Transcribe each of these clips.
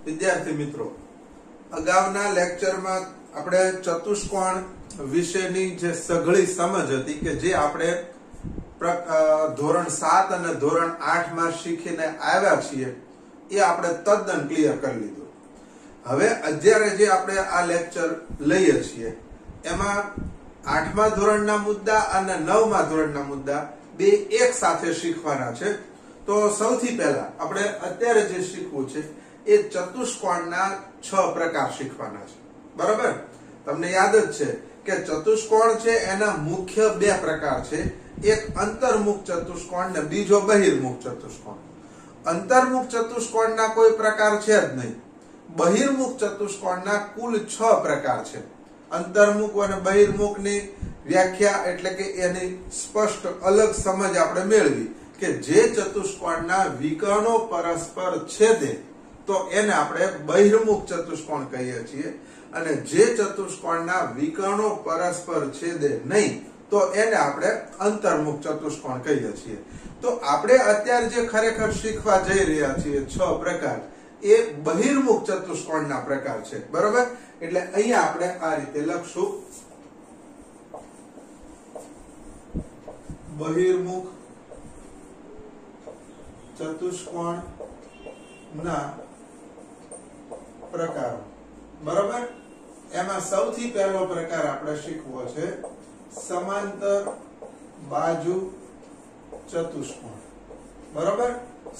વિદ્યાર્થી મિત્રો, અગાઉના લેક્ચરમાં આપણે ચતુષ્કોણ વિશેની જે સઘળી સમજ હતી કે જે આપણે ધોરણ 7 અને ધોરણ 8 માં શીખીને આવ્યા છીએ એ આપણે તદ્દન ક્લિયર કરી લીધું. હવે અત્યારે જે આપણે આ લેક્ચર લઈએ છીએ એમાં 8મા ધોરણના મુદ્દા અને 9મા ધોરણના મુદ્દા બે એક સાથે શીખવાના છે. તો સૌથી પહેલા આપણે અત્યારે જે શીખવું છે એ ચતુષ્કોણના 6 પ્રકાર શીખવાના છે. બરાબર? તમને યાદ જ છે કે ચતુષ્કોણ છે એના મુખ્ય બે પ્રકાર છે, એક અંતર્મુખ ચતુષ્કોણ ને બીજો બહિર્મુખ ચતુષ્કોણ. અંતર્મુખ ચતુષ્કોણના કોઈ પ્રકાર છે જ નહીં. બહિર્મુખ ચતુષ્કોણના કુલ 6 પ્રકાર છે. અંતર્મુખ અને બહિર્મુખની વ્યાખ્યા એટલે કે એની સ્પષ્ટ અલગ સમજ આપણે મેળવી કે જે ચતુષ્કોણના વિકર્ણો પરસ્પર છેદે તો એને આપણે બહિર્મુખ ચતુષ્કોણ કહીએ છીએ, અને જે ચતુષ્કોણના વિકર્ણો પરસ્પર છેદે નહીં તો એને આપણે અંતર્મુખ ચતુષ્કોણ કહીએ છીએ. તો આપણે અત્યારે જે ખરેખર શીખવા જઈ રહ્યા છીએ 6 પ્રકાર એ બહિર્મુખ ચતુષ્કોણના પ્રકાર છે. બરોબર? એટલે અહીંયા આપણે આ રીતે લખશું, બહિર્મુખ ચતુષ્કોણના પ્રકારો. બરોબર? એમાં સૌથી પહેલો પ્રકાર આપણે શીખવો છે સમાંતર બાજુ ચતુષ્કોણ. બરોબર?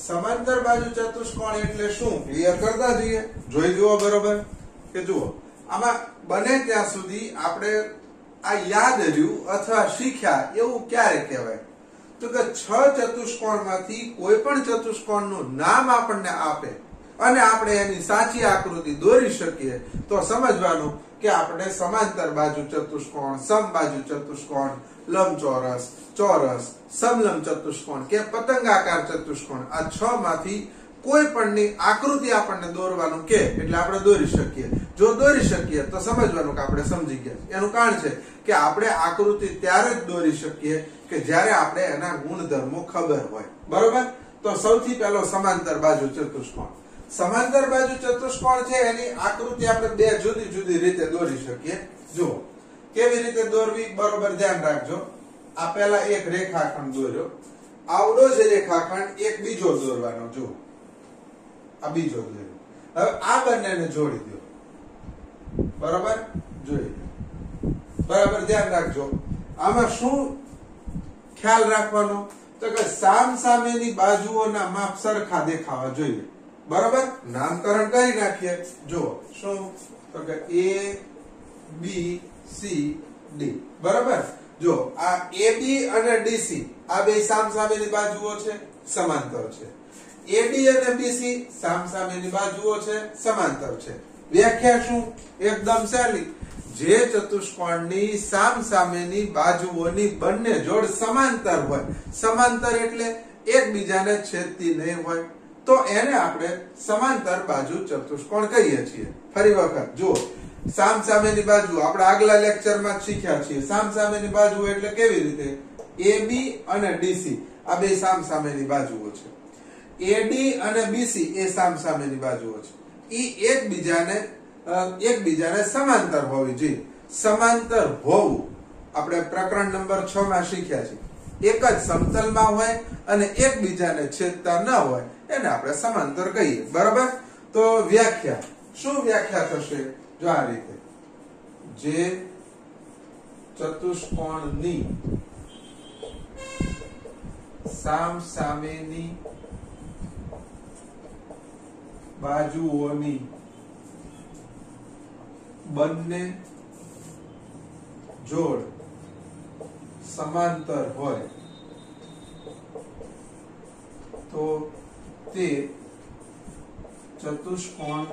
સમાંતર બાજુ ચતુષ્કોણ એટલે શું? ક્લિયર કરતા જઈએ. જોઈ જુઓ. બરોબર કે જુઓ, આમાં બને ત્યાં સુધી આપણે આ યાદ રહ્યું અથવા શીખ્યા એવું ક્યારે કહેવાય તો કે 6 ચતુષ્કોણમાંથી કોઈ પણ ચતુષ્કોણનું નામ આપણને આપે અને આપણે એની સાચી આકૃતિ દોરી શકીએ તો સમજવાનું કે આપણે સમાંતર બાજુ ચતુષ્કોણ, સમબાજુ ચતુષ્કોણ, લંબચોરસ, ચોરસ, સમલંબ ચતુષ્કોણ કે પતંગાકાર ચતુષ્કોણ, આ 6 માંથી કોઈ પણની આકૃતિ આપણને દોરવાનું કે એટલે આપણે દોરી શકીએ. જો દોરી શકીએ તો સમજવાનું કે આપણે સમજી ગયા. એનું કારણ છે કે આપણે આકૃતિ ત્યારે જ દોરી શકીએ કે જ્યારે આપણે એના ગુણધર્મો ખબર હોય. બરોબર? તો સૌથી પહેલો સમાંતર બાજુ ચતુષ્કોણ. સમાંતર બાજુ ચતુષ્કોણ છે એની આકૃતિ આપણે બે જુદી જુદી રીતે દોરી શકીએ. જુઓ કેવી રીતે દોરવી. બરોબર, ધ્યાન રાખજો. આ પહેલા એક રેખાખંડ દોર્યો, આવડો જ રેખાખંડ એક બીજો દોરવાનો. જુઓ, આ બીજો દોર્યો. હવે આ બંનેને જોડી દો. બરોબર? જોઈ લો. બરાબર, ધ્યાન રાખજો. આમાં શું ખ્યાલ રાખવાનો તો કે સામસામેની બાજુઓના માપ સરખા દેખાવા જોઈએ. બરોબર? નામકરણ કરી નાખીએ. જુઓ શું તો કે A B C D. બરોબર? જો આ AB અને DC આ બે સામસામેની બાજુઓ છે, સમાંતર છે. AB અને BC સામસામેની બાજુઓ છે, સમાંતર છે. વ્યાખ્યા શું? એકદમ સહેલી. જે ચતુષ્કોણની સામસામેની બાજુઓની બંને જોડ સમાંતર હોય, સમાંતર એટલે એકબીજાને છેદતી નહીં હોય, તો એને આપણે સમાંતર બાજુ ચતુષ્કોણ કહીએ છીએ. ફરી વખત જુઓ, સામસામેની બાજુ આપણે આગલા લેક્ચરમાં શીખ્યા છીએ. સામસામેની બાજુ એટલે કેવી રીતે? AB અને DC આ બે સામસામેની બાજુઓ છે. AD અને BC એ સામસામેની બાજુઓ છે. ઈ એકબીજાને સમાંતર હોવી જોઈએ. સમાંતર હોવું આપણે પ્રકરણ નંબર 6 માં શીખ્યા છે. એક જ સમતલમાં હોય અને એકબીજાને છેદતા ન હોય એને આપણે સમાંતર કહીએ. બરાબર? તો વ્યાખ્યા શું વ્યાખ્યા થશે? જો આ રીતે, જે ચતુષ્કોણની સામસામેની બાજુઓની બંને જોડ સમાંતર હોય તો તે ચતુષ્કોણ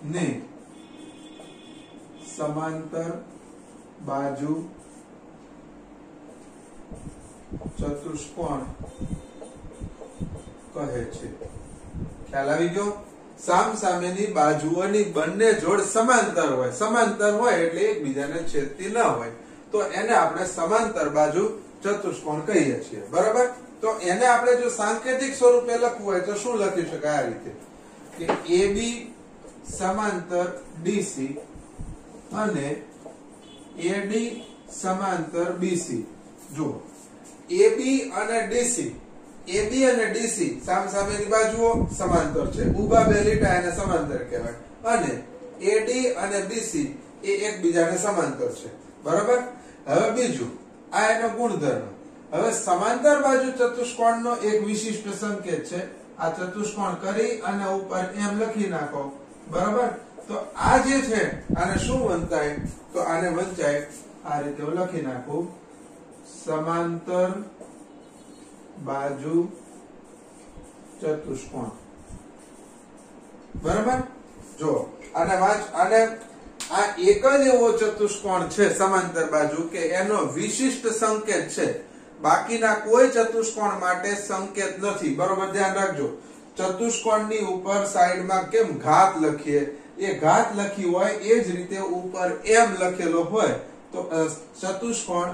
ને સમાંતર બાજુ ચતુષ્કોણ કહે છે. ખ્યાલ આવી ગયો? સામસામેની બાજુઓની બંને જોડ સમાંતર હોય. સમાંતર હોય એટલે એકબીજાને છેદતી ન હોય તો એને આપણે સમાંતર બાજુ ચતુષ્કોણ કહીએ છીએ. બરાબર? તો એને આપણે જો સાંકેતિક સ્વરૂપે લખવું હોય તો શું લખી શકાય? આ રીતે કે AB સમાંતર DC અને AD સમાંતર BC. જો AB અને DC, AB અને DC સામસામેની બાજુઓ સમાંતર છે, ઊભા બે લીટા એને સમાંતર કહેવાય, અને AD અને BC એ એકબીજાને સમાંતર છે. બરાબર. હવે બીજું આ એનો ગુણધર્મ. હવે સમાંતર બાજુ ચતુષ્કોણનો એક વિશિષ્ટ સંકેત છે. આ ચતુષ્કોણ કરી અને ઉપર એમ લખી નાખો. બરાબર. તો આ જે છે આને શું વંચાય? તો આને વંચાય આ રીતે લખી નાખું, સમાંતર બાજુ ચતુષ્કોણ. બરાબર. જો આને આને આ એક જ એવો ચતુષ્કોણ છે સમાંતર બાજુ કે એનો વિશિષ્ટ સંકેત છે, બાકીના કોઈ ચતુષ્કોણ માટે સંકેત નથી. બરોબર, ધ્યાન રાખજો. ચતુષ્કોણની ઉપર સાઈડમાં કેમ ઘાત લખીએ, એ ઘાત લખી હોય એ જ રીતે ઉપર એમ લખેલો હોય તો ચતુષ્કોણ,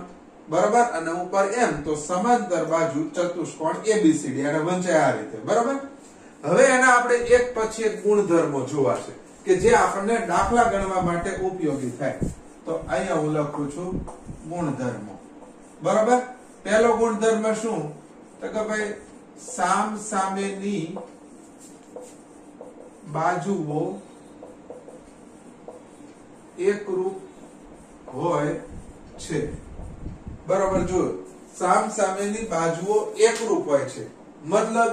બરાબર, અને ઉપર એમ તો સમાંતર બાજુ ચતુષ્કોણ ABCD અને વંચાય આ રીતે. બરાબર. હવે એના આપણે એક પછી એક ગુણધર્મો જોવા છે કે જે આપણને દાખલા ગણવા માટે ઉપયોગી થાય. તો અહીંયા હું લખું છું ગુણધર્મો. બરાબર. પહેલો ગુણધર્મ શું? તો કે ભાઈ સામસામેની બાજુઓ એકરૂપ હોય છે. બરાબર. જો સામસામેની બાજુઓ એકરૂપ હોય છે, મતલબ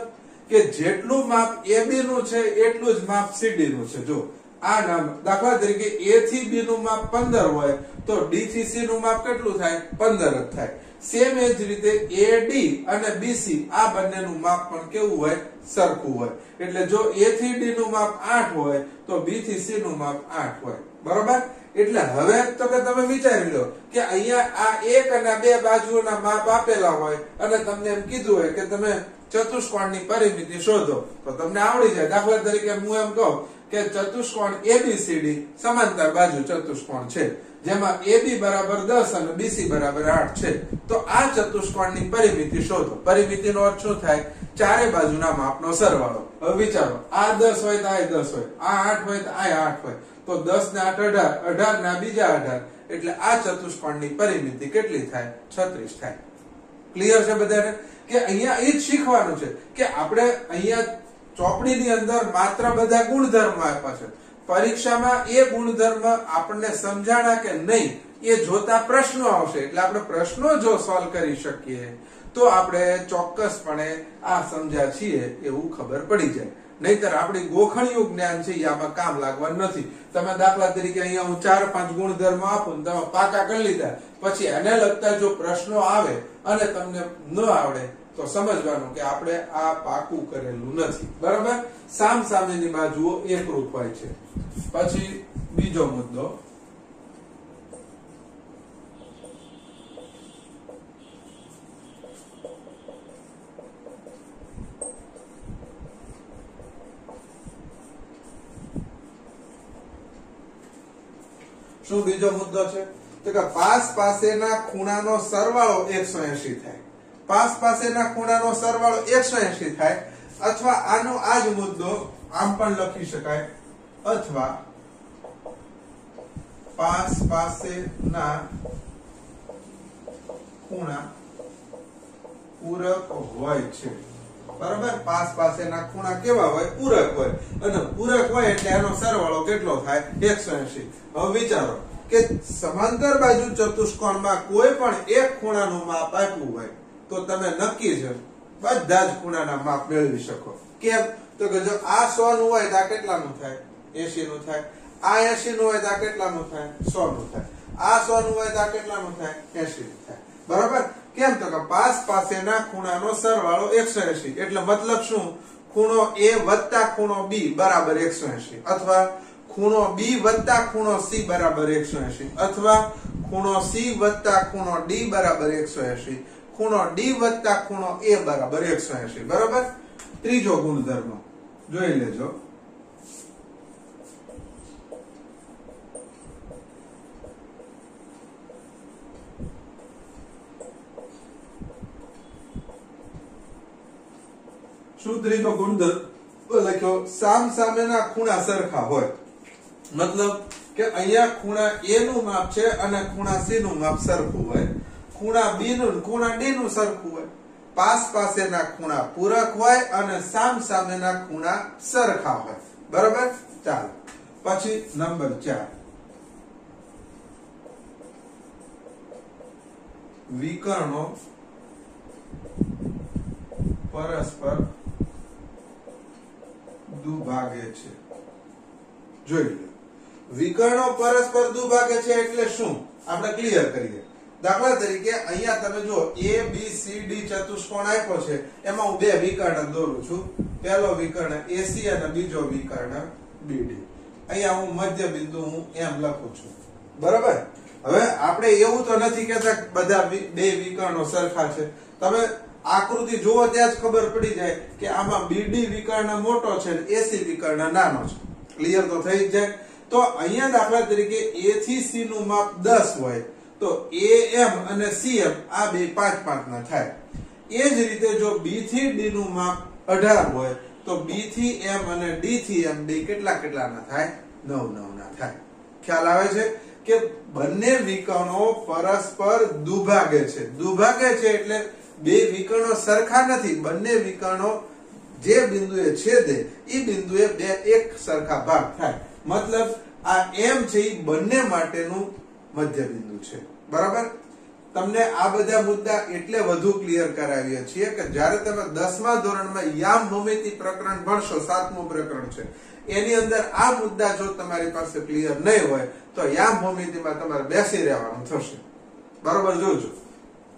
કે જેટલું માપ AB નું છે એટલું જ માપ CD નું છે. જો આ નામ દાખલા તરીકે A થી B નું માપ 15 હોય તો D થી C નું માપ કેટલું થાય? 15 જ થાય. સેમ એ જ રીતે AD અને BC આ બંનેનું માપ પણ કેવું હોય? સરખું હોય. એટલે જો A થી D નું માપ 8 હોય તો B થી C નું માપ 8 હોય. બરોબર. એટલે હવે તો કે તમે વિચારી લો કે અહીંયા આ એક અને બે બાજુઓના માપ આપેલા હોય અને તમને એમ કીધું હોય કે તમે ચતુષ્કોણની પરિમિતિ શોધો, તો તમને આવડી જાય. દાખલા તરીકે હું એમ કહું કે ચતુષ્કોણ ABCD સમાંતર બાજુ ચતુષ્કોણ છે, જેમાં AB બરાબર 10 અને BC બરાબર 8 છે. તો આ ચતુષ્કોણની પરિમિતિ શોધો. પરિમિતિનો અર્થ શું થાય? ચારે બાજુના માપનો સરવાળો. હવે વિચારો, આ 10 હોય તો આ 10 હોય, આ 8 હોય તો આ 8 હોય, તો 10 ને 8 18, 18 ના બીજા 18, એટલે આ ચતુષ્કોણની પરિમિતિ કેટલી થાય? 36 થાય. ક્લિયર છે બધાને? કે અહીંયા એ જ શીખવાનું છે કે આપણે અહીંયા ચોપડીની અંદર માત્ર બધા ગુણધર્મ આપ્યા છે, પરીક્ષામાં એ ગુણધર્મ આપણને સમજાણા કે નહીં એ જોતા પ્રશ્નો આવશે. એટલે આપણે પ્રશ્નો જો સોલ્વ કરી શકીએ તો આપણે ચોક્કસપણે આ સમજ્યા છીએ એવું ખબર પડી જાય. નહીતર આપણી ગોખણિયું જ્ઞાન છે એ આમાં કામ લાગવાનું નથી. તમે દાખલા તરીકે અહીંયા હું 4-5 ગુણધર્મ આપું, તમે પાકા કરી લીધા, પછી એને લગતા જો પ્રશ્નો આવે અને તમને ન આવડે તો સમજવાનું કે આપણે આ પાકું કરેલું નથી. બરાબર. સામસામેની બાજુઓ એકરૂપ હોય છે. પછી બીજો મુદ્દો, શું બીજો મુદ્દો છે? તો કે પાસ પાસેના ખૂણાનો સરવાળો 180 થાય. પાસ પાસેના ખૂણાનો સરવાળો 180 થાય. અથવા આનો આ જ મુદ્દો આમ પણ લખી શકાય, અથવા પાસ પાસેના ખૂણા પૂરક હોય છે. બરાબર. પાસ પાસેના ખૂણા કેવા હોય? પૂરક હોય. અને પૂરક હોય એટલે એનો સરવાળો કેટલો થાય? 180. હવે વિચારો કે સમાંતર બાજુ ચતુષ્કોણમાં કોઈ પણ એક ખૂણાનું માપ આપ્યું હોય તો તમે નક્કી છે બધા જ ખૂણાના માપ મેળવી શકો. કેમ? તો કે જો આ 100 નું હોય તો આ કેટલાનું થાય? 80 નું થાય. આ 80 નું હોય તો આ કેટલાનું થાય? 100 નું થાય. આ 100 નું હોય તો આ કેટલાનું થાય? 80 નું થાય. બરાબર. કેમ? તો કે પાસ પાસેના ખૂણાનો સરવાળો 180. એટલે મતલબ શું? ખૂણો A વત્તા ખૂણો B બરાબર 180, અથવા ખૂણો B વત્તા ખૂણો C બરાબર 180, અથવા ખૂણો C વત્તા ખૂણો D બરાબર 180, ખૂણો D વત્તા ખૂણો A બરાબર 180. બરાબર. ત્રીજો ગુણધર્મ જોઈ લેજો. શું ત્રીજો ગુણધર્મ? લખ્યો સામસામેના ખૂણા સરખા હોય, મતલબ કે અહીંયા ખૂણા A નું માપ છે અને ખૂણા C નું માપ સરખું હોય, ખૂણા B નું ખૂણા D નું સરખું હોય, પાસ પાસેના ખૂણા પૂરક હોય અને સામસામેના ખૂણા સરખા હોય. બરાબર. ચાલો પછી નંબર 4, વિકર્ણો પરસ્પર દુભાગે છે. જોઈ લો, વિકર્ણો પરસ્પર દુભાગે છે એટલે શું આપણે ક્લિયર કરીએ. દાખલા તરીકે અહીંયા તમે જો ABCD ચતુષ્કોણ આપ્યો છે, એમાં હું બે વિકર્ણ દોરું છું. પહેલો વિકર્ણ AC અને બીજો વિકર્ણ BD. અહીંયા હું મધ્ય બિંદુ હું એમ લખું છું. બરાબર. હવે આપણે એવું તો નથી કહેતા બધા બે વિકર્ણો સરખા છે. તમે આકૃતિ જુઓ ત્યાં જ ખબર પડી જાય કે આમાં BD વિકર્ણ મોટો છે અને AC વિકર્ણ નાનો છે. ક્લિયર તો થઈ જ જાય. તો અહીંયા દાખલા તરીકે A થી C નું માપ 10 હોય તો AM અને CM આ બે 5-5 ના થાય. એ જ રીતે જો B થી D નું માપ 18 હોય તો B થી M અને D થી M બે કેટલા ના થાય? 9-9 ના થાય. ખ્યાલ આવે છે કે બંને વિકર્ણો પરસ્પર દુભાગે છે. દુભાગે છે એટલે બે વિકર્ણો સરખા નથી, બંને વિકર્ણો જે બિંદુએ છેદે એ બિંદુએ બે એક સરખા ભાગ થાય. મતલબ આ M છે એ બંને માટેનું મધ્ય બિંદુ છે. બરાબર. તમને આ બધા મુદ્દા એટલે વધુ ક્લિયર કરાવીએ છીએ કે જ્યારે તમે 10મા ધોરણમાં યામ ભૂમિતિ પ્રકરણ ભણશો, 7મું પ્રકરણ છે, એની અંદર આ મુદ્દા જો તમારી પાસે ક્લિયર નહીં હોય તો યામ ભૂમિતિમાં તમારે બેસી રહેવાનું થશે. બરોબર. જોજો,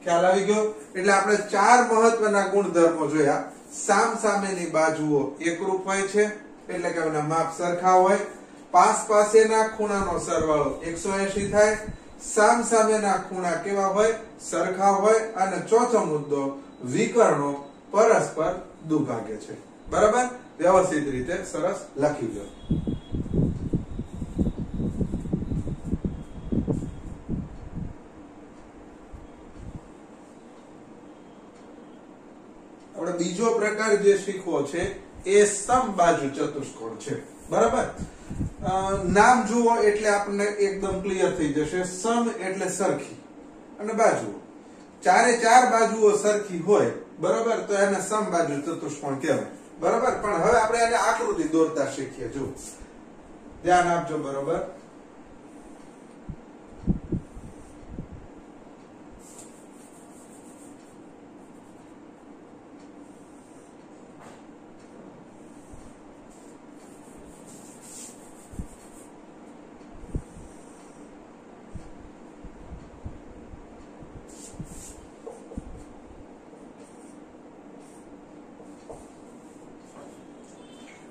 ખ્યાલ આવી ગયો. એટલે આપણે 4 મહત્વના ગુણધર્મો જોયા. સામસામેની બાજુઓ એકરૂપ હોય છે એટલે કે એના માપ સરખા હોય, પાસ પાસેના ખૂણાનો સરવાળો 180 થાય, સામસામેના ખૂણા કેવા હોય? સરખા હોય, અને ચોથો મુદ્દો વિકર્ણો પરસ્પર દુભાગે છે. બરાબર. વ્યવસ્થિત રીતે સરસ લખી દો. આપણે બીજો પ્રકાર જે શીખવો છે એ સમબાજુ ચતુષ્કોણ છે. બરાબર. નામ જુઓ એટલે આપણને એકદમ ક્લિયર થઈ જશે. સમ એટલે સરખી અને બાજુ, ચારે ચાર બાજુઓ સરખી હોય. બરાબર. તો એને સમબાજુ ચતુષ્કોણ કહેવાય. બરાબર. પણ હવે આપણે એને આકૃતિ દોરતા શીખીએ. જો ધ્યાન આપજો. બરાબર.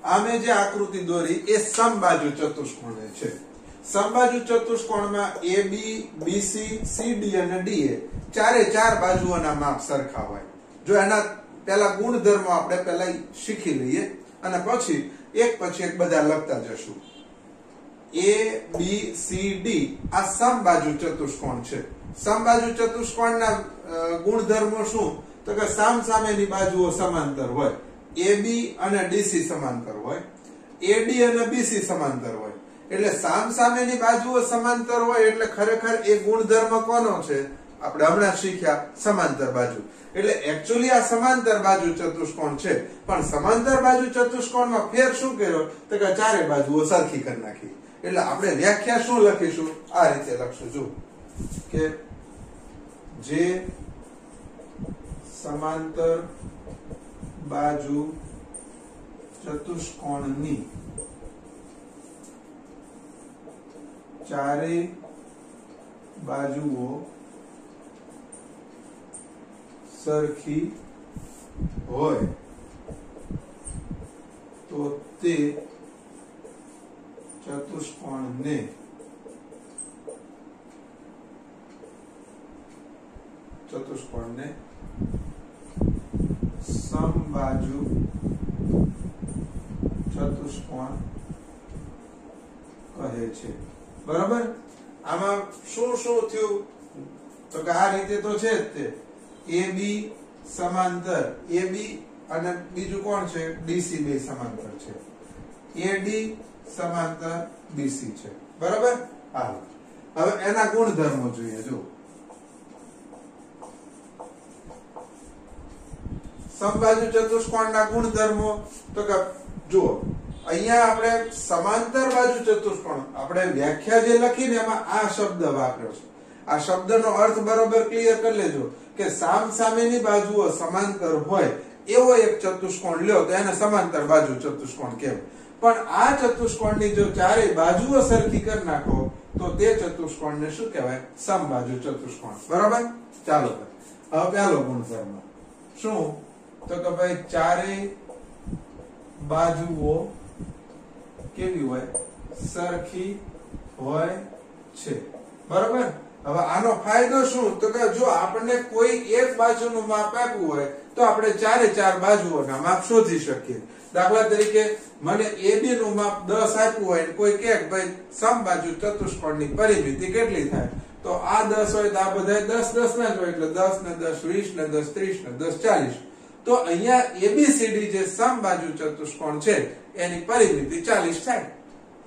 આમે જે આકૃતિ દોરી એ સમબાજુ ચતુષ્કોણ છે. સમબાજુ ચતુષ્કોણમાં AB, BC, CD અને DA ચારે ચાર બાજુઓના માપ સરખા હોય. જો એના પહેલા ગુણધર્મો આપણે પહેલા શીખી લઈએ અને પછી એક બધા લખતા જશું. A, B, C, D આ સમબાજુ ચતુષ્કોણ છે. સમબાજુ ચતુષ્કોણના ગુણધર્મો શું? તો કે સામસામેની બાજુઓ સમાંતર હોય. AB અને DC સમાંતર હોય, AD અને BC સમાંતર હોય. એટલે સામસામેની બાજુઓ સમાંતર હોય એટલે ખરેખર એ ગુણધર્મ કોનો છે? આપણે હમણાં શીખ્યા, સમાંતર બાજુ. એટલે એક્ચ્યુઅલી આ સમાંતર બાજુ ચતુષ્કોણ છે. પણ સમાંતર બાજુ ચતુષ્કોણમાં ફેર શું કર્યો? તો કે ચારે બાજુઓ સરખી કરી નાખી. એટલે આપણે વ્યાખ્યા શું લખીશું? આ રીતે લખશું. જો કે જે સમાંતર બાજુ ચતુષ્કોણની ચારે બાજુઓ સરખી હોય તો તે ચતુષ્કોણને સમબાજુ ચતુષ્કોણ કહે છે. બરાબર. આમાં શું થયું? તો કે આ રીતે તો છે જ તે AB સમાંતર AB અને બીજું કોણ છે ડીસી બે સમાંતર છે એડી સમાંતર બીસી છે બરાબર હાલો હવે એના ગુણધર્મો જોઈએ જો સમબાજુ ચતુષ્કોણના ગુણધર્મો તો કે જુઓ અહીંયા આપણે સમાંતર બાજુ ચતુષ્કોણ આપણે વ્યાખ્યા જે લખીને એમાં આ શબ્દ વાપર્યો છે આ શબ્દનો અર્થ બરોબર ક્લિયર કરી લેજો કે સામસામેની બાજુઓ સમાંતર હોય એવો એક ચતુષ્કોણ લ્યો તો એને સમાંતર બાજુ ચતુષ્કોણ કહેવાય પણ આ ચતુષ્કોણની જો ચારેય બાજુઓ સરખી કરી નાખો તો તે ચતુષ્કોણને શું કહેવાય સમબાજુ ચતુષ્કોણ બરાબર ચાલો હવે પહેલો ગુણધર્મ શું તો કે ભાઈ ચારેય બાજુઓ કેવી હોય સરખી હોય છે બરાબર હવે આનો ફાયદો શું તો કે જો આપણને કોઈ એક બાજુનું માપ આપ્યું હોય તો આપણે ચારે ચાર બાજુઓના માપ શોધી શકીએ દાખલા તરીકે મને AB નું માપ 10 આપ્યું હોય કોઈ કહે કે ભાઈ સમબાજુ ચતુષ્કોણની પરિમિતિ કેટલી થાય તો આ 10 હોય તો આ બધા 10 10 ના જ હોય એટલે 10 ને 10 20 ને 10 30 ને 10 40 તો અહીંયા ABCD જે સમબાજુ ચતુષ્કોણ છે એની પરિમિતિ 40 થાય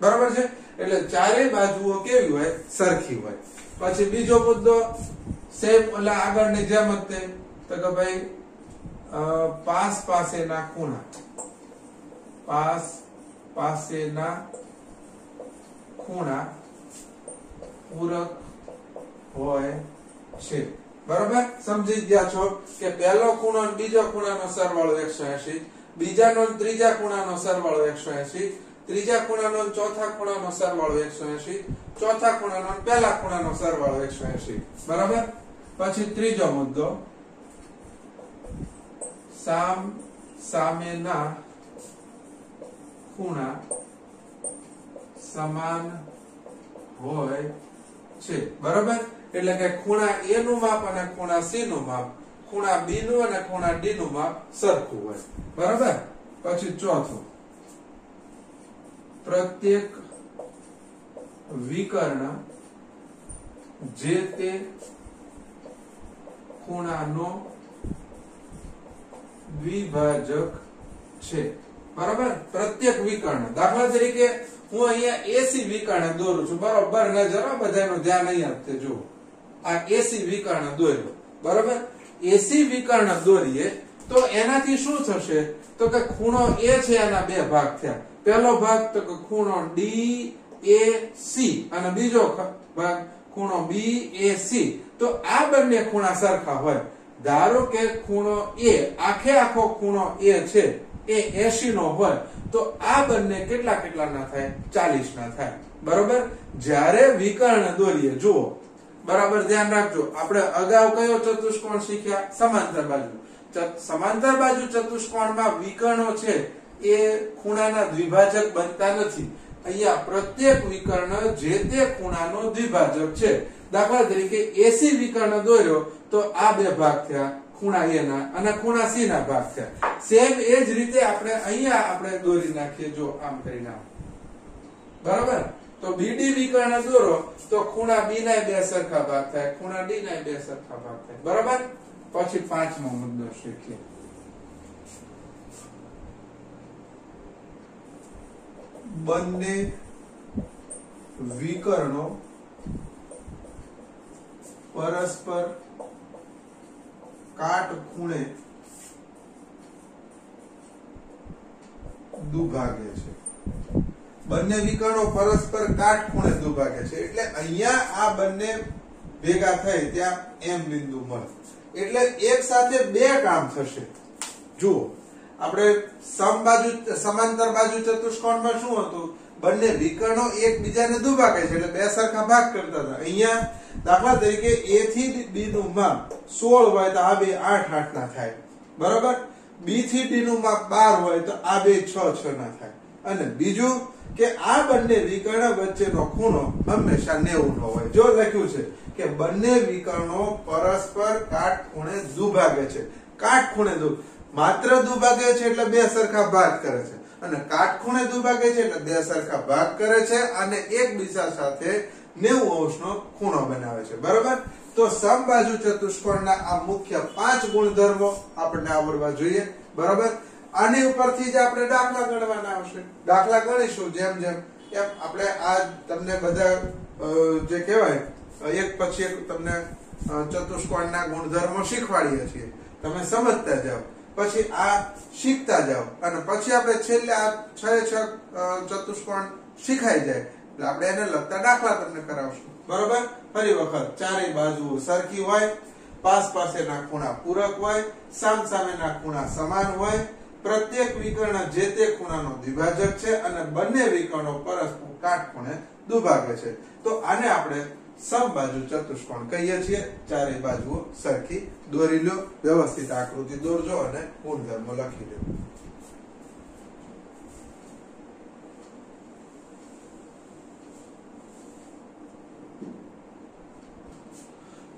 બરાબર છે એટલે ચારે બાજુઓ કેવી હોય સરખી હોય પછી બીજો મુદ્દો સેમ ઓલા આગળની જેમ જ તે તો કે ભાઈ પાસ પાસેના ખૂણા પાસ પાસેના ખૂણા પૂરક હોય છે બરાબર સમજી ગયા છો કે પહેલો ખૂણો અને બીજો ખૂણાનો સરવાળો 180 બીજાનો અને ત્રીજા ખૂણાનો સરવાળો 180 ત્રીજા ખૂણાનો અને ચોથા ખૂણાનો સરવાળો 180 ચોથા ખૂણાનો અને પહેલા ખૂણાનો સરવાળો 180 બરાબર પછી ત્રીજો મુદ્દો સામેના ખૂણા સમાન હોય છે બરાબર એટલે કે ખૂણા A નું માપ અને ખૂણા C નું માપ ખૂણા B નું અને ખૂણા D નું માપ સરખું હોય બરાબર પછી ચોથું પ્રત્યેક વિકર્ણ જે તે ખૂણાનો દ્વિભાજક છે બરાબર પ્રત્યેક વિકર્ણ દાખલા તરીકે હું અહીંયા AC વિકર્ણ દોરું છું બરોબર નજર બધાનું ધ્યાન અહીંયા આપતે જુઓ આ AC વિકર્ણ દોર્યો બરાબર AC વિકર્ણ દોરીએ તો એનાથી શું થશે તો કે ખૂણો A છે એના બે ભાગ થયા પહેલો ભાગ તો કે ખૂણો DAC અને બીજો ભાગ ખૂણો BAC તો આ બંને ખૂણા સરખા હોય ધારો કે ખૂણો A આખો ખૂણો A છે એ 80 નો હોય તો આ બંને કેટલા ના થાય 40 ના થાય બરાબર જ્યારે વિકર્ણ દોરીએ જુઓ બરાબર ધ્યાન રાખજો આપણે અગાઉ કયો ચતુષ્કોણ શીખ્યા સમાંતર બાજુ ચતુષ્કોણમાં વિકર્ણો છે એ ખૂણાના દ્વિભાજક બનતા નથી અહીંયા પ્રત્યેક વિકર્ણ જે તે ખૂણાનો દ્વિભાજક છે દાખલા તરીકે AC વિકર્ણ દોર્યો તો આ બે ભાગ થયા ખૂણા A ના અને ખૂણા C ના ભાગ થયા સેમ એ જ રીતે અહીંયા આપણે દોરી નાખીએ જો આમ કરીને બરાબર તો BD વિકર્ણ દોરો તો ખૂણા B ના બે સરખા ભાગ થાય ખૂણા D ના બે સરખા ભાગ થાય બરાબર પછી પાંચમો મુદ્દો શીખીએ બંને વિકર્ણો પરસ્પર કાટખૂણે દુભાગે છે બંને વિકર્ણો પરસ્પર કાટખૂણે દુભાગે છે એટલે અહીંયા આ બંને ભેગા થઈ ત્યાં M બિંદુ મળે એટલે એક સાથે બે કામ થશે જુઓ આપણે સમાંતર બાજુ ચતુષ્કોણમાં શું હતું બંને વિકર્ણો એકબીજાને દુભાગે છે એટલે બે સરખા ભાગ કરતા હતા અહીંયા દાખલા તરીકે A થી B નું માપ 16 હોય તો આ બે 8 8 ના થાય બરાબર B થી D નું માપ 12 હોય તો આ બે 6 6 ના થાય અને બીજું કે આ બંને વિકર્ણ વચ્ચેનો ખૂણો હંમેશા 90 નો હોય જો લખ્યું છે કે બંને વિકર્ણો પરસ્પર કાટખૂણે દુભાગે છે કાટખૂણે માત્ર દુભાગે છે એટલે બે સરખા ભાગ કરે છે અને કાટખૂણે દુભાગે છે એટલે બે સરખા ભાગ કરે છે અને એકબીજા સાથે 90 અંશનો ખૂણો બનાવે છે બરાબર તો સમબાજુ ચતુષ્કોણના આ મુખ્ય 5 ગુણધર્મો આપણને આવડવા જોઈએ બરાબર. આની ઉપરથી જ આપણે દાખલા ગણવાના આવશે. દાખલા ગણીશું જેમ જેમ એમ આપણે આ તમને બધા જે કહેવાય એક પછી એક તમને ચતુષ્કોણના ગુણધર્મો શીખવાડીએ છીએ. તમે સમજતા જાઓ, પછી આ શીખતા જાઓ અને પછી આપણે છેલ્લે આ 6 ચતુષ્કોણ શીખાઈ જાય એટલે આપણે એને લગતા દાખલા તમને કરાવશું. બરોબર. ફરી વખત ચારે બાજુઓ સરખી હોય, પાસ પાસેના ખૂણા પૂરક હોય, સામ સામેના ખૂણા સમાન હોય, પ્રત્યેક વિકર્ણ જે તે ખૂણાનો દ્વિભાજક છે અને બંને વિકર્ણો પરસ્પર કાટખૂણે દુભાગે છે. તો આને આપણે સમબાજુ ચતુષ્કોણ કહીએ છીએ. ચારે બાજુઓ સરખી દોરી લો, વ્યવસ્થિત આકૃતિ દોરજો અને ગુણધર્મો લખી લો.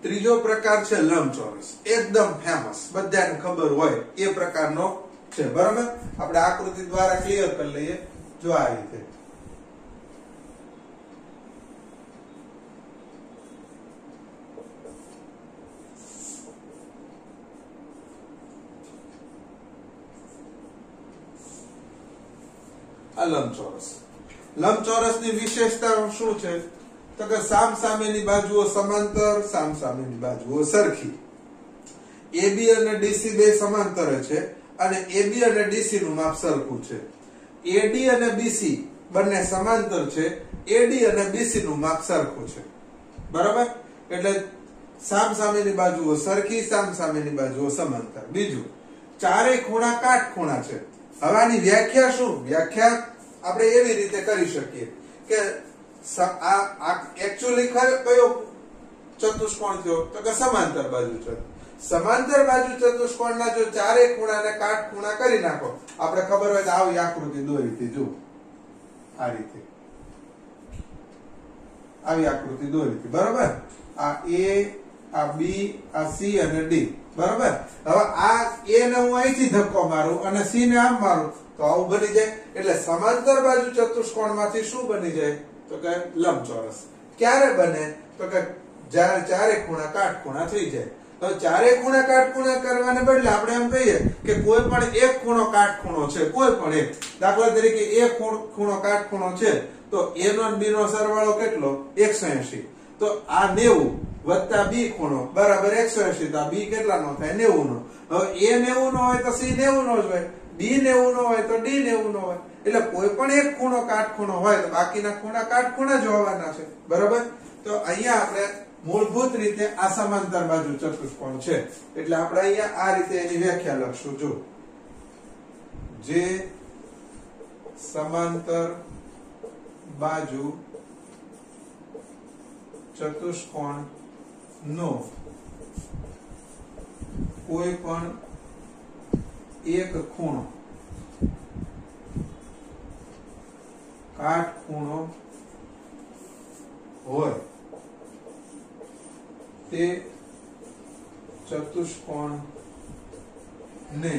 ત્રીજો પ્રકાર છે લંબચોરસ. એકદમ ફેમસ, બધાને ખબર હોય એ પ્રકારનો છે. બરાબર. આપણે આકૃતિ દ્વારા ક્લિયર કરી લઈએ. જો આ રીતે આ લંબચોરસ. લંબચોરસની વિશેષતા શું છે? તો કે સામ સામેની બાજુઓ સમાંતર, સામ સામેની બાજુઓ સરખી. AB અને DC બે સમાંતર છે અને AB અને DC નું માપ સરખું છે. AD અને BC બંને સમાંતર છે, AD અને BC નું માપ સરખું છે. બરાબર. એટલે સામ સામેની બાજુઓ સરખી, સામ સામેની બાજુઓ સમાંતર. બીજું, ચારે ખૂણા કાટખૂણા છે. હવે આની વ્યાખ્યા શું? વ્યાખ્યા આપણે એવી રીતે કરી શકીએ કે આ એક્ચ્યુઅલી કયો ચતુષ્કોણ થયો? તો કે સમાંતર બાજુ છે. સમાંતર બાજુ ચતુષ્કોણના જો ચારે ખૂણાને કાટખૂણા કરી નાખો, આપણે ખબર હોય તો આવી આકૃતિ દોરી હતી. જો આ રીતે આવી આકૃતિ દોરી હતી. બરાબર. આ A, આ B, આ C અને D. બરાબર. હવે આ A ને હું અહીંથી ધક્કો મારું અને C ને આમ મારું તો આવું બની જાય. એટલે સમાંતર બાજુ ચતુષ્કોણમાંથી શું બની જાય? તો કે લંબચોરસ. ક્યારે બને? તો કે જ્યારે ચારે ખૂણા કાટખૂણા થઈ જાય. તો ચારે ખૂણા કાટખૂણા કરવાને બદલે આપણે એમ કહીએ કે કોઈ પણ એક ખૂણો કાટખૂણો છે, કોઈ પણ એક. દાખલા તરીકે એક ખૂણો કાટખૂણો છે તો A નો અને B નો સરવાળો કેટલો? 180. તો આ 90 વત્તા B ખૂણો બરાબર 180. તો આ B કેટલાનો થાય? 90 નો. હવે A 90 નો હોય તો C 90 નો જ હોય, B 90 નો હોય તો D 90 નો હોય. એટલે કોઈ પણ એક ખૂણો કાટખૂણો હોય તો બાકીના ખૂણા કાટખૂણા જ હોવાના છે. બરાબર. તો અહીંયા આપણે મૂળભૂત રીતે આ સમાંતર બાજુ ચતુષ્કોણ છે એટલે આપણે અહીંયા આ રીતે એની વ્યાખ્યા લખશું. જો જે સમાંતર બાજુ ચતુષ્કોણ નો કોઈ પણ એક ખૂણો કાટખૂણો હોય તે ચતુષ્કોણ ને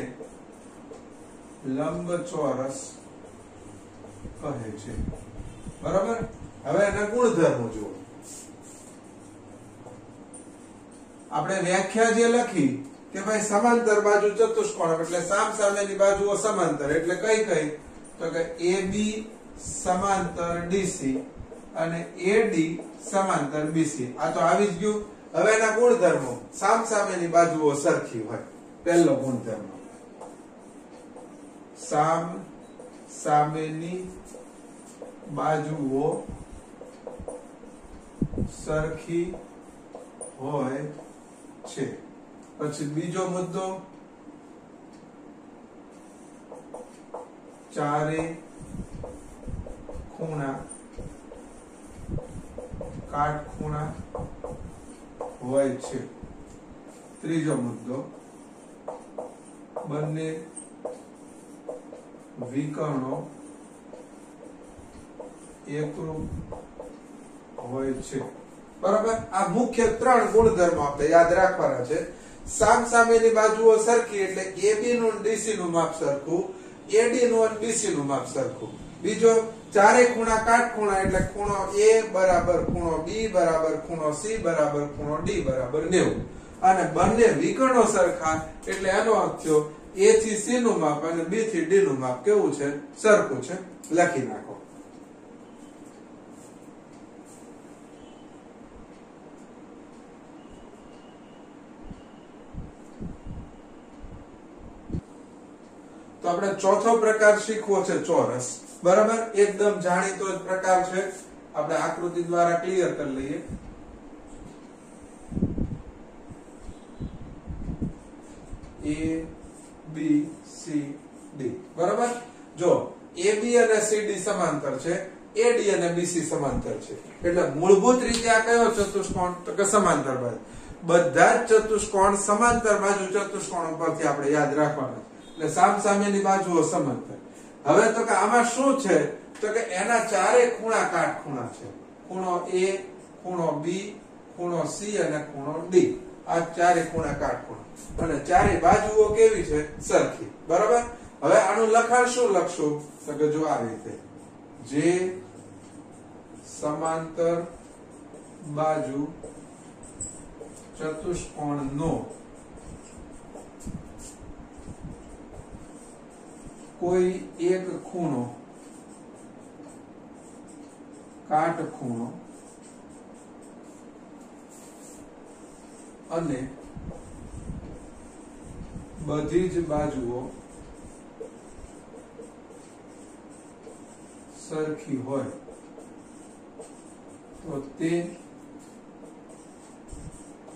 લંબચોરસ કહે છે. બરાબર. હવે એના ગુણધર્મો જુઓ. આપણે વ્યાખ્યા જે લખી કે ભાઈ સમાંતર બાજુ ચતુષ્કોણ એટલે સામ સામેની બાજુઓ સમાંતર એટલે કઈ કઈ? તો કે AB સમાંતર DC અને AD સમાંતર BC. આ તો આવી જ ગયું. હવે એના ગુણધર્મો. સામ સામેની બાજુઓ સરખી હોય. પહેલો ગુણધર્મ, સામ સામેની બાજુઓ સરખી હોય છે. પછી બીજો મુદ્દો, ચારે ખૂણા કાટખૂણા હોય છે. ત્રીજો મુદ્દો, બંને વિકર્ણો એકરૂપ હોય છે. બરાબર. આ મુખ્ય 3 ગુણધર્મો આપણે યાદ રાખવાના છે. સામ સામેની બાજુઓ સરખી એટલે AB નું DC નું માપ સરખું, AD નું અને BC નું માપ સરખું. બીજો, ચારે ખૂણા કાટખૂણા એટલે ખૂણો A બરાબર ખૂણો B બરાબર ખૂણો C બરાબર ખૂણો D બરાબર 90. અને બંને વિકર્ણો સરખા એટલે એનો અર્થ થયો A થી C નું માપ અને B થી D નું માપ કેવું છે? સરખું છે. લખી નાખો. તો આપણે ચોથો પ્રકાર શીખવો છે ચોરસ. બરાબર? એકદમ જાણીતો જ પ્રકાર છે. આપણે આકૃતિ દ્વારા ક્લિયર કરી લઈએ. A B C D. બરાબર? જો AB અને CD સમાંતર છે, AD અને BC સમાંતર છે. એટલે મૂળભૂત રીતે આ કયો ચતુષ્કોણ? તો કે સમાંતર બાજુ. બધા જ ચતુષ્કોણ સમાંતર બાજુ ચતુષ્કોણ ઉપરથી આપણે યાદ રાખવાના. એટલે સામસામેની બાજુઓ સમાંતર. હવે તો કે આમાં શું છે? તો કે એના ચારે ખૂણા કાટખૂણા છે. ખૂણો A, ખૂણો B, ખૂણો C અને ખૂણો D. આ ચારે ખૂણા કાટખૂણા. અને ચારે બાજુઓ કેવી છે? સરખી. બરાબર? હવે આનું લખાણ શું લખશું? તો કે જો આ રીતે, જે સમાંતર બાજુ ચતુષ્કોણનો કોઈ એક ખૂણો કાટખૂણો અને બધી જ બાજુઓ સરખી હોય તો તે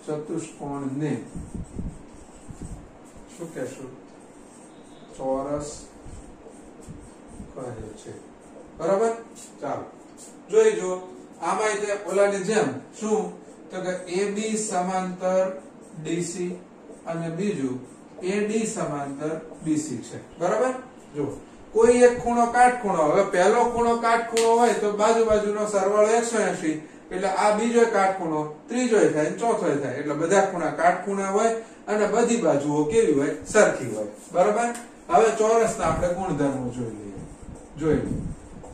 ચતુષ્કોણને શું કહેશું? ચોરસ કહે છે. બરાબર? ચાલો જોઈ જો. આમાં તે ઓલાની જેમ શું? તો કે AB સમાંતર DC અને બીજું AD સમાંતર BC છે. બરાબર? જો કોઈ એક ખૂણો કાટખૂણો. હવે પહેલો ખૂણો કાટખૂણો હોય તો બાજુ બાજુનો સરવાળો 180. એટલે આ બીજો કાટખૂણો, ત્રીજોય થાય, ચોથોય થાય. એટલે બધા ખૂણા કાટખૂણા હોય અને બધી બાજુઓ કેવી હોય? સરખી હોય. બરાબર? હવે ચોરસના આપણે ગુણધર્મો જોઈ લઈએ. જોઈ લઈએ.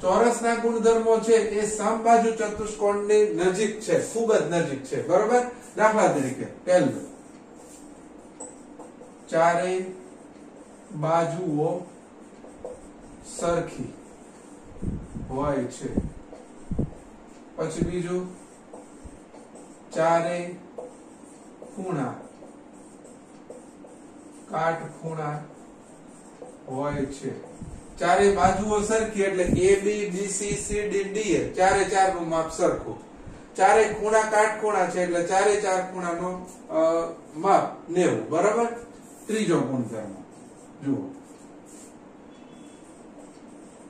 ચોરસના ગુણધર્મો છે એ સમબાજુ ચતુષ્કોણની નજીક છે, ખૂબ જ નજીક છે. બરાબર? દાખલા તરીકે પહેલું, ચારે બાજુઓ સરખી હોય છે. પછી બીજું, ચારે ખૂણા કાટખૂણા હોય છે. ચારે બાજુઓ સરખી એટલે AB, BC, CD, DA ચારે ચાર નું માપ સરખું. ચારે ખૂણા કાટખૂણા છે એટલે ચારે ચાર ખૂણાનું માપ 90. બરાબર? ત્રીજો ગુણધર્મ જુઓ,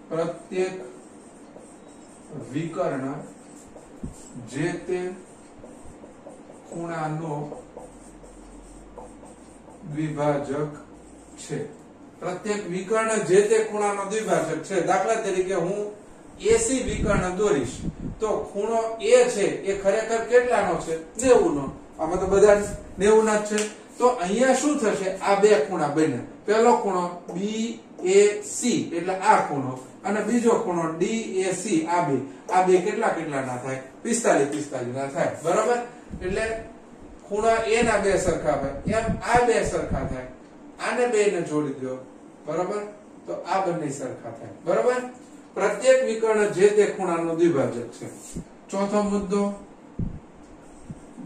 પ્રત્યેક વિકર્ણ જે તે ખૂણાનો દ્વિભાજક છે. પ્રત્યેક વિકર્ણ જે તે ખૂણાનો દ્વિભાજક છે. દાખલા તરીકે હું AC વિકર્ણ દોરીશ તો ખૂણો A છે એ ખરેખર કેટલાનો છે? 90 નો. આમાં તો બધા 90 ના જ છે. તો અહીંયા શું થશે? આ બે ખૂણા બને. પહેલો ખૂણો BAC એટલે આ ખૂણો અને બીજો ખૂણો DAC. આ બે કેટલા ના થાય? 45 ના થાય. બરાબર? એટલે ખૂણા A ના બે સરખા થાય એમ આ બે સરખા થાય. આને બેને જોડી દો. બરાબર? તો આ બંને સરખા થાય. બરાબર? પ્રત્યેક વિકર્ણ જે તે ખૂણાનો દ્વિભાજક છે. ચોથો મુદ્દો,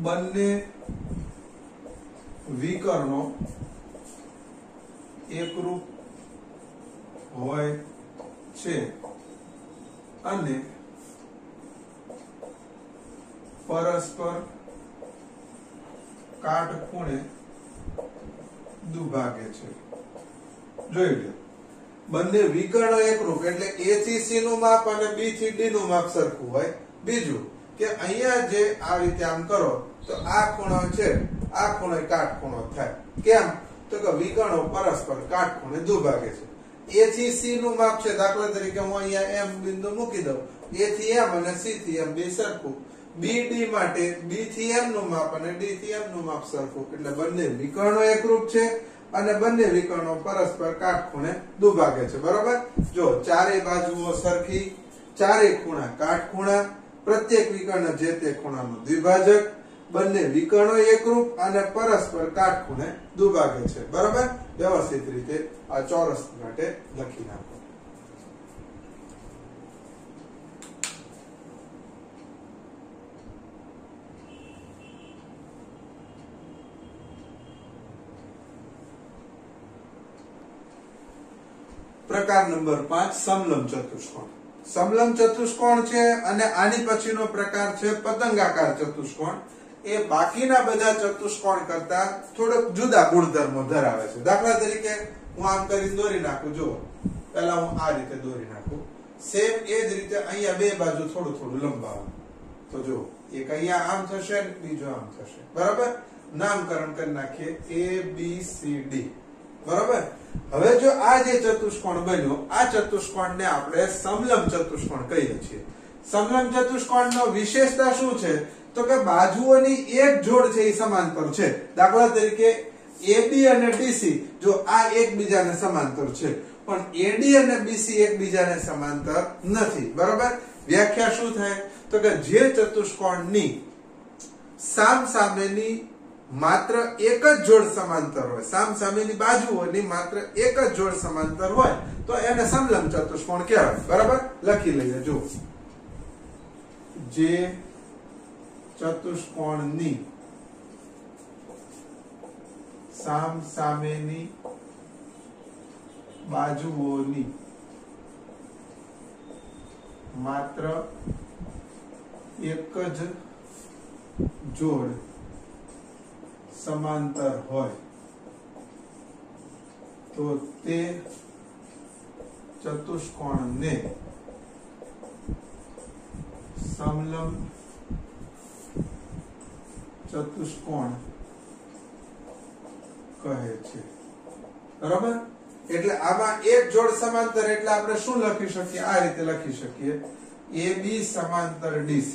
બંને વિકર્ણો એકરૂપ હોય છે અને પરસ્પર કાટખૂણે દુભાગે છે. જોઈ લો, બંને વિકર્ણો એકરૂપ એટલે A થી C નું માપ અને B થી D નું માપ સરખું હોય. બીજું કે અહીંયા જે આ રીતે આમ કરો તો આ ખૂણો છે, આ ખૂણો કાટખૂણો થાય. કેમ? તો કે વિકર્ણો પરસ્પર કાટખૂણે દુભાગે છે. A થી C નું માપ છે. દાખલા તરીકે હું અહીંયા M બિંદુ મૂકી દઉં. A થી M અને C થી M બે સરખું. BD માટે B થી M નું માપ અને D થી M નું માપ સરખું. એટલે બંને વિકર્ણો એકરૂપ છે અને બંને વિકર્ણો પરસ્પર કાટખૂણે દુભાગે છે. બરાબર? જો ચારે બાજુઓ સરખી, ચારે ખૂણા કાટખૂણા, પ્રત્યેક વિકર્ણ જે તે ખૂણાનો દ્વિભાજક બંને વિકર્ણો એકરૂપ અને પરસ્પર કાટખૂણે દુભાગે છે. બરાબર, વ્યવસ્થિત રીતે આ ચોરસ માટે લખી નાખો. પ્રકાર નંબર 5 સમલંબ ચતુષ્કોણ. સમલંબ ચતુષ્કોણ છે અને આની પછીનો પ્રકાર છે પતંગાકાર ચતુષ્કોણ. એ બાકીના બધા ચતુષ્કોણ કરતા થોડોક જુદા ગુણધર્મો ધરાવે છે. દાખલા તરીકે હું આમ કરી દોરી નાખું. જુઓ, પહેલા હું આ રીતે દોરી નાખું. સેમ એ જ રીતે અહીંયા બે બાજુ થોડું થોડું લંબાવું. તો જુઓ, એક અહીંયા આમ થશે ને બીજો આમ થશે. બરાબર, નામકરણ કરી નાખીએ A B C D. બરાબર, હવે જો આ જે ચતુષ્કોણ બન્યો, આ ચતુષ્કોણને આપણે સમલંબ ચતુષ્કોણ કહીએ છીએ. સમલંબ ચતુષ્કોણનો વિશેષતા શું છે? તો કે બાજુઓની એક જોડ છે એ સમાંતર છે. દાખલા તરીકે AB અને DC જો આ એકબીજાને સમાંતર છે, પણ AD અને BC એકબીજાને સમાંતર નથી. બરાબર, વ્યાખ્યા શું થાય? તો કે જે ચતુષ્કોણની સામસામેની માત્ર એક જ જોડ સમાંતર હોય, સામસામેની બાજુઓની માત્ર એક જ જોડ સમાંતર હોય તો એને સમલંબ ચતુષ્કોણ કહેવાય. બરાબર, લખી લઈએ. જો, જે ચતુષ્કોણની સામસામેની બાજુઓની માત્ર એક જ જોડ સમાંતર હોય તો તે ચતુષ્કોણને સમલંબ ચતુષ્કોણ કહે છે. બરાબર, એટલે આમાં એક જોડ સમાંતર એટલે આપણે શું લખી શકીએ? આ રીતે લખી શકીએ AB સમાંતર DC.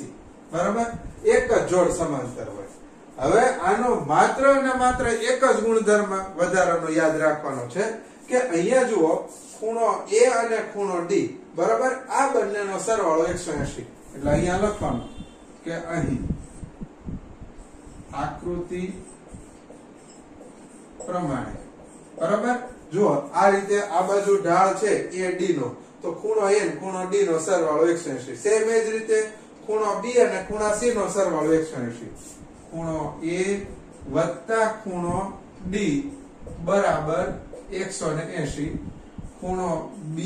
બરાબર, એક જ જોડ સમાંતર હોય. હવે આનો માત્ર અને માત્ર એક જ ગુણધર્મ વધારાનો યાદ રાખવાનો છે કે અહીંયા જુઓ, ખૂણો A અને ખૂણો D. બરાબર, આ બંનેનો સરવાળો 180. એટલે અહીંયા લખવાનું કે અહીં આકૃતિ પ્રમાણે. બરાબર, જુઓ આ રીતે આ બાજુ ઢાળ છે AD નો, તો ખૂણો A અને ખૂણો D નો સરવાળો 180. સેમ એ જ રીતે ખૂણો B અને ખૂણા C નો સરવાળો 180. ખૂણો A વત્તા ખૂણો D બરાબર 180. ખૂણો B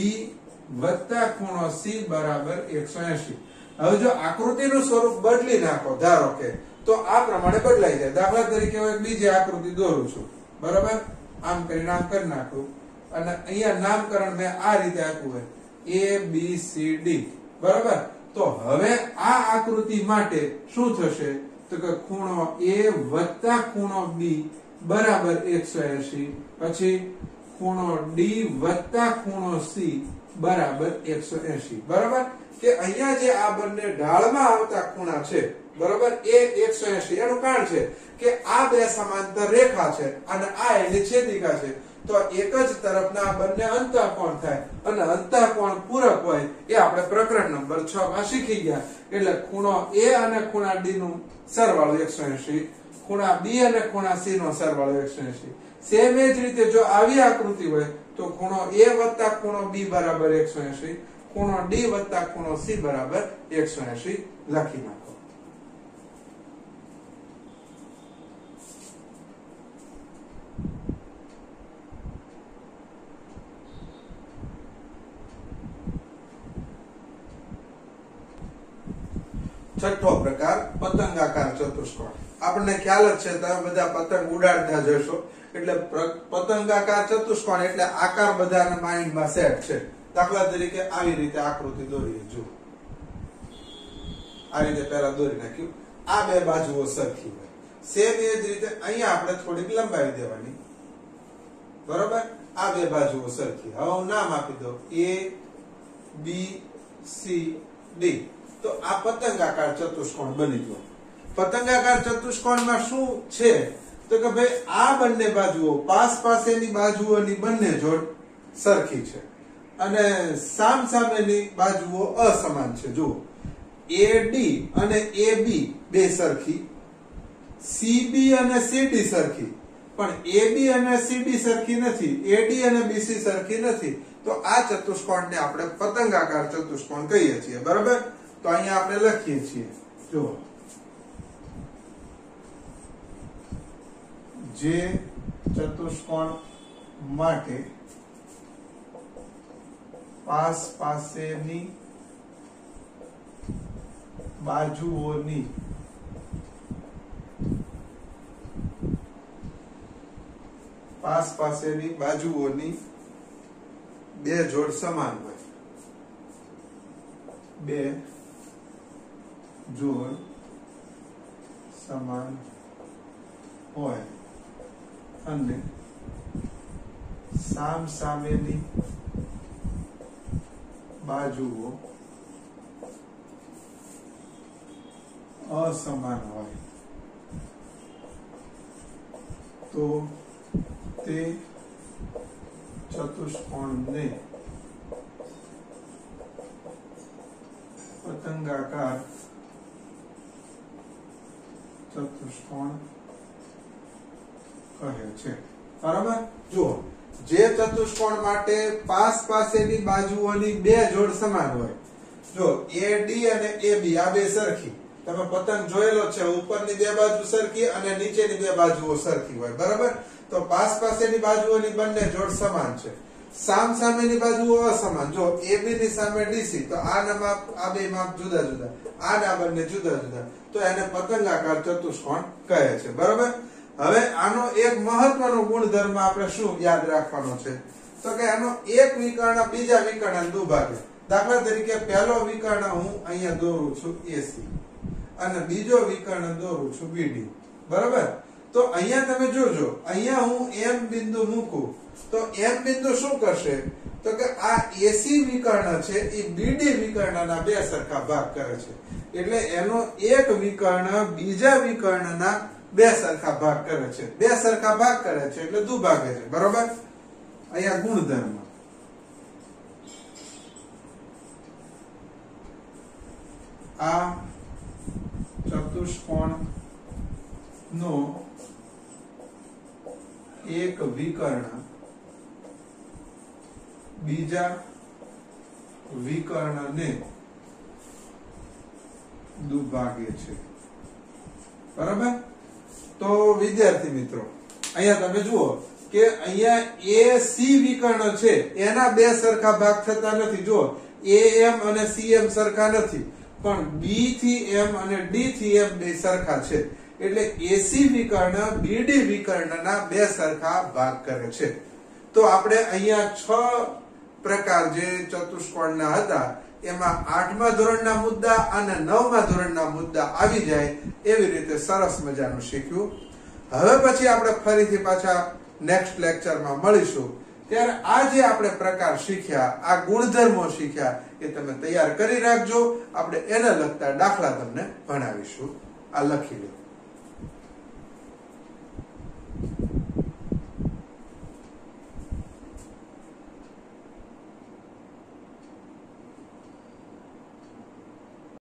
વત્તા ખૂણો C બરાબર 180. હવે જો આકૃતિનું સ્વરૂપ બદલી નાખો, ધારો કે, તો આ પ્રમાણે બદલાઈ જાય. દાખલા તરીકે હું એક બીજી આકૃતિ દોરું છું. બરાબર, આમ કરી નામ કરી નાખું અને અહીંયા નામકરણ મેં આ રીતે આપ્યું હોય A B C D. બરાબર, તો હવે આ આકૃતિ માટે શું થશે? તો કે ખૂણો A વત્તા ખૂણો B બરાબર 180. પછી ખૂણો D વત્તા ખૂણો C બરાબર 180. બરાબર, કે અહીંયા જે આ બંને ઢાળમાં આવતા ખૂણા છે, બરાબર, એ 180. એનું કારણ છે કે આ બે સમાંતર રેખા છે અને આ એની છેદિકા છે. તો એક જ તરફના બંને અંતઃકોણ થાય અને અંતઃકોણ પૂરક હોય એ આપણે પ્રકરણ નંબર 6 માં શીખી ગયા. એટલે ખૂણો A અને ખૂણા D નું સરવાળો 180, ખૂણા B અને ખૂણા C નો સરવાળો 180. સેમ એ જ રીતે જો આવી આકૃતિ હોય તો ખૂણો A વત્તા ખૂણો B બરાબર 180, ખૂણો D વત્તા ખૂણો C બરાબર 180 લખી નાખો. છઠ્ઠો પ્રકાર પતંગાકાર ચતુષ્કોણ. આપણને ખ્યાલ જ છે, તમે બધા પતંગ ઉડાડતા જશો એટલે પતંગાકાર ચતુષ્કોણ એટલે આકાર બધાના માઇન્ડમાં સેટ છે. દાખલા તરીકે આવી રીતે આકૃતિ દોરીએ. જો આ રીતે પહેલા દોરી નાખ્યું. આ બે બાજુઓ સરખી હોય. સેમ એ જ રીતે અહીંયા આપણે થોડીક લંબાવી દેવાની. બરોબર, આ બે બાજુઓ સરખી. હવે હું નામ આપી દઉં A B C D. તો આ પતંગાકાર ચતુષ્કોણ બની ગયો. પતંગાકાર ચતુષ્કોણમાં શું છે? તો કે ભાઈ આ બંને બાજુઓ પાસેની બાજુઓની બંને જોડ સરખી છે અને સામસામેની બાજુઓ અસમાન છે. જુઓ, AD અને AB બે સરખી CB અને CD સરખી, પણ AB અને CD સરખી નથી, AD અને BC સરખી નથી, તો આ ચતુષ્કોણને આપણે પતંગાકાર ચતુષ્કોણ કહીએ છીએ. બરાબર? તો અહીંયા આપણે લખીએ છીએ, જો જે ચતુષ્કોણ માટે પાસેની બાજુઓની બે જોડ સમાન હોય, બે જોડ સમાન હોય અને સામસામેની બાજુઓ અસમાન હોય તો તે ચતુષ્કોણને પતંગાકાર ચતુષ્કોણ કહે છે. બરાબર? જુઓ, જે ચતુષ્કોણ માટે પાસેની બાજુઓની બે જોડ સમાન હોય, જો AD અને AB આ બે સરખી, તમે પતંગ જોયેલો છે, ઉપરની બે બાજુ સરખી અને નીચેની બે બાજુઓ સરખી હોય. બરાબર? તો પાસેની બાજુઓની બંને જોડ સમાન છે, સામસામેની બાજુઓ અસમાન. જો AB ની સામે DC, તો આના માપ, આ બે માપ જુદા જુદા, આના બંને જુદા જુદા, તો એને પતંગાકાર ચતુષ્કોણ કહે છે. બરાબર? હવે આનો એક મહત્વનો ગુણધર્મ આપણે શું યાદ રાખવાનો છે, તો કે આનો એક વિકર્ણ બીજા વિકર્ણને દુભાગે. દાખલા તરીકે પહેલો વિકર્ણ હું અહીંયા દોરું છું AC અને બીજો વિકર્ણ દોરું છું BD. બરાબર? તો અહીંયા તમે જોજો, અહીંયા હું M બિંદુ મૂકું તો M બિંદુ શું કરશે, તો કે આ AC વિકર્ણ છે એ BD વિકર્ણના બે સરખા ભાગ કરે છે, એટલે એનો એક વિકર્ણ બીજા વિકર્ણના બે સરખા ભાગ કરે છે. બે સરખા ભાગ કરે છે એટલે દુભાગે છે. બરોબર? અહીંયા ગુણધર્મ. આ ચતુષ્કોણ નો એક વિકર્ણ બીજા વિકર્ણને દુભાગે છે. બરાબર? તો વિદ્યાર્થી મિત્રો, અહીંયા તમે જુઓ કે અહીંયા AC વિકર્ણ છે એના બે સરખા ભાગ થતા નથી. જુઓ, AM અને CM સરખા નથી, પણ B થી M અને D થી M બે સરખા છે, એટલે AC વિકર્ણ BD વિકર્ણના બે સરખા ભાગ કરે છે. તો આપણે અહીંયા 6 પ્રકાર જે ચતુષ્કોણના હતા એમાં 8મા ધોરણના મુદ્દા અને 9મા ધોરણના મુદ્દા આવી જાય એવી રીતે સરસ મજાનું શીખ્યું. હવે પછી આપણે ફરીથી પાછા નેક્સ્ટ લેક્ચરમાં મળીશું, ત્યારે આ જે આપણે પ્રકાર શીખ્યા, આ ગુણધર્મો શીખ્યા એ તમે તૈયાર કરી રાખજો. આપણે એને લગતા દાખલા તમને ભણાવીશું. આ લખી લો.